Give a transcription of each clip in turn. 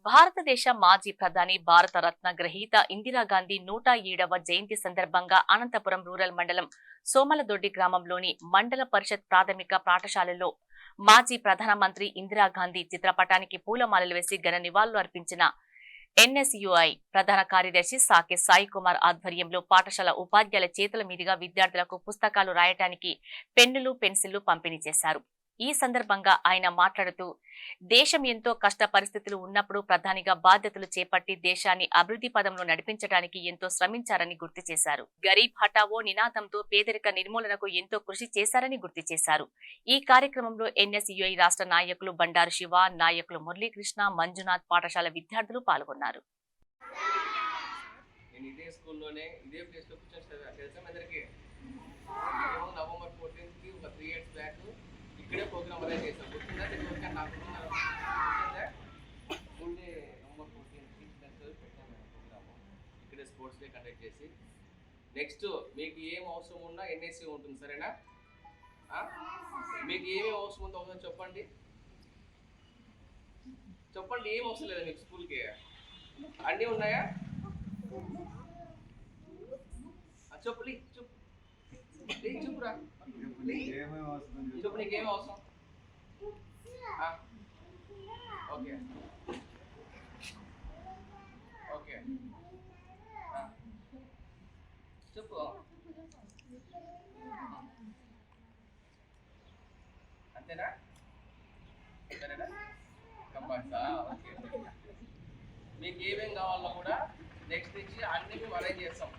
భారతదేశ మాజీ ప్రధాని భారత రత్న గ్రహీత ఇందిరాగాంధీ 107వ జయంతి సందర్భంగా అనంతపురం రూరల్ మండలం సోమలదొడ్డి గ్రామంలోని మండల పరిషత్ ప్రాథమిక పాఠశాలలో మాజీ ప్రధానమంత్రి ఇందిరాగాంధీ చిత్రపటానికి పూలమాలలు వేసి ఘన నివాళులు అర్పించిన ఎన్ఎస్యుఐ ప్రధాన కార్యదర్శి సాకే సాయి కుమార్ ఆధ్వర్యంలో పాఠశాల ఉపాధ్యాయుల చేతుల మీదుగా విద్యార్థులకు పుస్తకాలు రాయటానికి పెన్నులు పెన్సిళ్లు పంపిణీ చేశారు. ఈ సందర్భంగా ఆయన మాట్లాడుతూ దేశం ఎంతో కష్ట పరిస్థితులు ఉన్నప్పుడు ప్రధానిగా బాధ్యతలు చేపట్టి దేశాన్ని అభివృద్ధి పదంలో నడిపించడానికి ఎంతో శ్రమించారని గుర్తు చేశారు. గరీబ్ హఠావో నినాదంతో పేదరిక నిర్మూలనకు ఎంతో కృషి చేశారని గుర్తు చేశారు. ఈ కార్యక్రమంలో ఎన్ఎస్యుఐ రాష్ట్ర నాయకులు బండారు శివ, నాయకులు మురళీకృష్ణ, మంజునాథ్, పాఠశాల విద్యార్థులు పాల్గొన్నారు. ఇక్కడే ప్రోగ్రామ్ అరేంజ్ చేశాం. గుర్తుందా? నాకు ఓన్లీ నవంబర్ 14 పెట్టాము ప్రోగ్రాము. ఇక్కడే స్పోర్ట్స్ డే కండక్ట్ చేసి నెక్స్ట్ మీకు ఏం అవసరం ఉన్నా ఎన్ఎస్సీ ఉంటుంది. సరేనా? మీకు ఏమేమి అవసరం ఉందో ఒకసారి చెప్పండి. ఏం అవసరం లేదా మీకు స్కూల్కి? అన్నీ ఉన్నాయా? చెప్పులే చెప్పురా చెప్పు, నీకేం అవసరం? ఓకే ఓకే చెప్పు. అంతేనా? సరేనా? కంపల్సా? ఓకే. మీకు ఏమేమి కావాలో కూడా నెక్స్ట్ నుంచి అన్ని మేము అరేంజ్ చేస్తాం.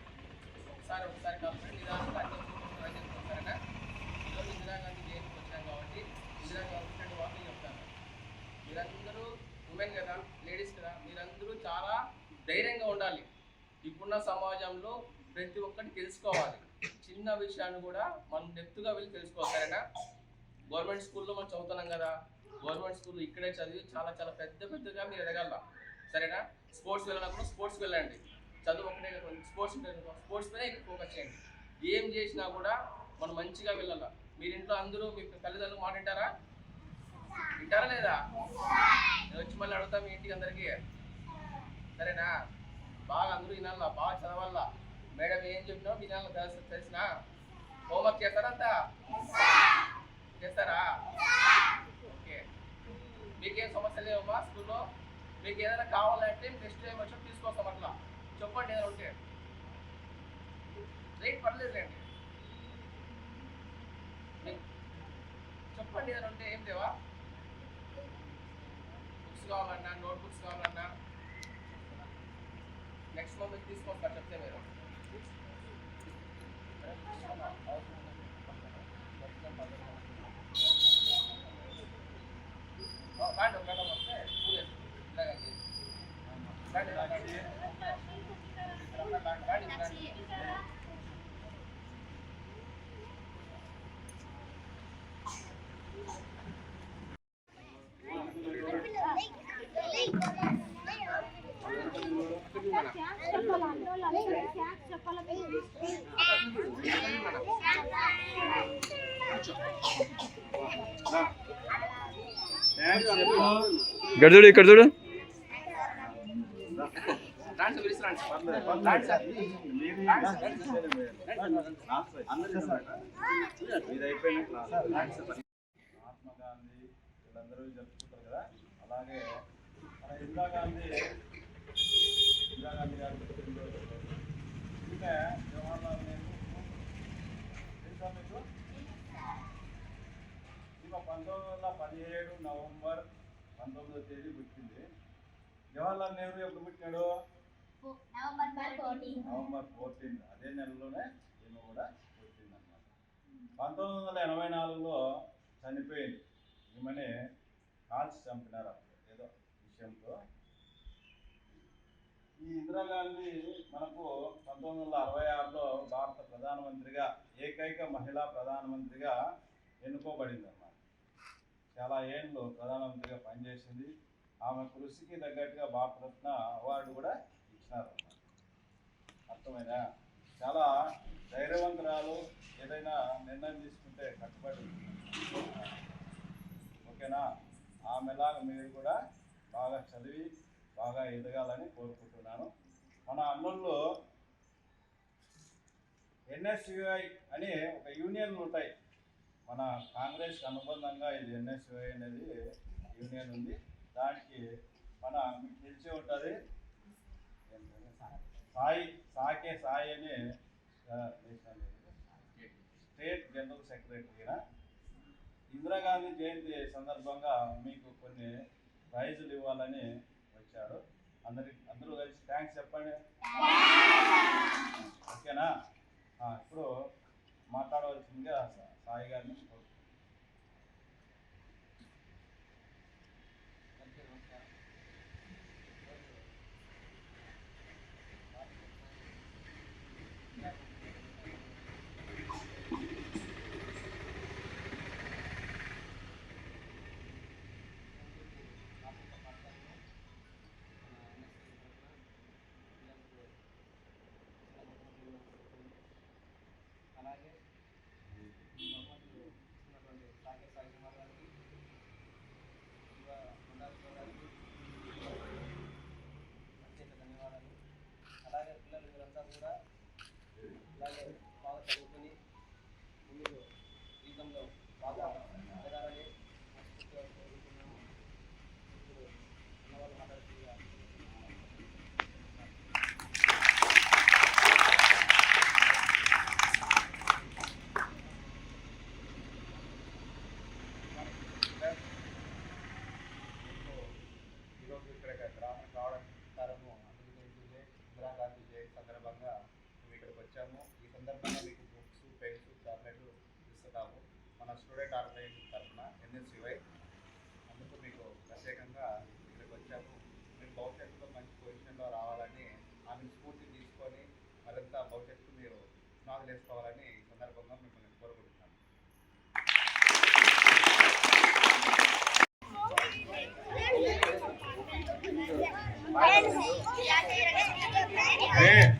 ఒకసారి కంప్లీట్ నిదానంగా అన్ని అరేంజ్ చేస్తాం. సరేనా? ఈరోజు ఇందిరాగాంధీ జయంతికి వచ్చాం కాబట్టి ఇందిరాగాంధీ రెండు వార్తలు చెప్తాను. మీరందరూ ఉమెన్ కదా, లేడీస్ కదా, మీరందరూ చాలా ధైర్యంగా ఉండాలి. ఇప్పుడున్న సమాజంలో ప్రతి ఒక్కటి తెలుసుకోవాలి. చిన్న విషయాన్ని కూడా మనం డెప్త్గా వెళ్ళి తెలుసుకోవాలి. సరేనా? గవర్నమెంట్ స్కూల్లో మనం చదువుతున్నాం కదా, గవర్నమెంట్ స్కూల్ ఇక్కడే చదివి చాలా చాలా పెద్దగా మీరు ఎదగల. సరేనా? స్పోర్ట్స్ వెళ్ళినప్పుడు స్పోర్ట్స్కి వెళ్ళండి. చదువు ఒకటే కదా, స్పోర్ట్స్ పైన ఎక్కువ ఫోకస్ చేయండి. ఏం చేసినా కూడా మనం మంచిగా వెళ్ళాల. మీరు ఇంట్లో అందరూ మీ తల్లిదండ్రులు మాట వింటారా లేదా? నేను వచ్చి మళ్ళీ అడుగుతా మీ ఇంటికి అందరికీ. సరేనా? బాగా అందరూ వినాలా, బాగా చదవాలా. మేడం ఏం చెప్పినా వినాలా. తెలిసినా? హోంవర్క్ చేస్తారంతా? చేస్తారా? ఓకే. మీకేం సమస్య లేవమ్మా స్కూల్లో? మీకు ఏదైనా కావాలంటే నెక్స్ట్ టైం వచ్చి తీసుకొస్తాం. అట్లా చెప్పండి ఏదైనా ఉంటే. రేట్ పర్లేదులేండి, చెప్పండి ఏదైనా ఉంటే. ఏం లేవా? బుక్స్ కావాలన్నా, నోట్ బుక్స్ కావాలన్నా నెక్స్ట్ మంత్ తీసుకొస్తా చెప్తే మీరు. ఇక్కడ చూడు, ఇక్కడ చూడు. మహాత్మాగాంధీ వీళ్ళందరూ జరుపుకుంటారు కదా, అలాగే మన ఇందిరాగాంధీ గారి పుట్టినరోజు. ఇంకా జవహర్లాల్ నెహ్రూ తెలుసా మీకు? ఈమె 1917 నవంబర్ 19వ తేదీ పుట్టింది. జవహర్లాల్ నెహ్రూ ఎప్పుడు పుట్టినాడు? నవంబర్ 14. అదే నెలలోనే ఈమె కూడా పుట్టింది అన్నమాట. 1984లో చనిపోయింది. ఈమెని కాల్చి చంపినారు అప్పుడు ఏదో విషయంతో. ఈ ఇందిరాగాంధీ మనకు 1966లో భారత ప్రధానమంత్రిగా, ఏకైక మహిళా ప్రధానమంత్రిగా ఎన్నుకోబడింది అన్నమాట. చాలా ఏళ్ళు ప్రధానమంత్రిగా పనిచేసింది. ఆమె కృషికి తగ్గట్టుగా భారతరత్న అవార్డు కూడా ఇచ్చినారు. అర్థమైనా? చాలా ధైర్యవంతురాలు. ఏదైనా నిర్ణయం తీసుకుంటే కట్టుబడి. ఓకేనా? ఆమెలాగా మీరు కూడా బాగా చదివి బాగా ఎదగాలని కోరుకుంటున్నాను. మన అన్నల్లో ఎన్ఎస్యుఐ అని ఒక యూనియన్లు ఉంటాయి. మన కాంగ్రెస్ అనుబంధంగా ఇది ఎన్ఎస్యుఐ అనేది యూనియన్ ఉంది. దానికి మీకు తెలిసి ఉంటుంది సాయి అని స్టేట్ జనరల్ సెక్రటరీగా ఇందిరాగాంధీ జయంతి సందర్భంగా మీకు కొన్ని ప్రైజులు ఇవ్వాలని వచ్చారు. అందరూ కలిసి థ్యాంక్స్ చెప్పండి. ఓకేనా? ఇప్పుడు మాట్లాడవలసిందిగా సాయి గారిని అలాగే ధన్యవాదాలు. అలాగే పిల్లలు మీరంతా కూడా ఇలాగే బాగా చదువుకొని ముందు జీవితంలో బాగా ఎదగాలని మనస్ఫూర్తిగా కోరుకుంటున్నాము. ఇప్పుడు ఉన్నవాళ్ళు మాట్లాడుతుందిగా ఈరోజు ఇక్కడ గ్రామం కావడం కారణము ఇందిరాగాంధీ జయంతి సందర్భంగా మేము ఇక్కడికి వచ్చాము. ఈ సందర్భంగా మీకు బుక్స్, పెన్స్, చాక్లెట్లు ఇస్తున్నాము మన స్టూడెంట్ ఆర్గనైజేషన్ తరఫున ఎన్ఎస్యుఐ. అందుకు మీకు ప్రత్యేకంగా ఇక్కడికి వచ్చాము. మీరు భవిష్యత్తులో మంచి పొజిషన్లో రావాలని ఆమె స్ఫూర్తి తీసుకొని మరింత భవిష్యత్తు మీరు పునాదులు వేసుకోవాలని ఈ సందర్భంగా మిమ్మల్ని కోరుకుంటున్నాను. Hey!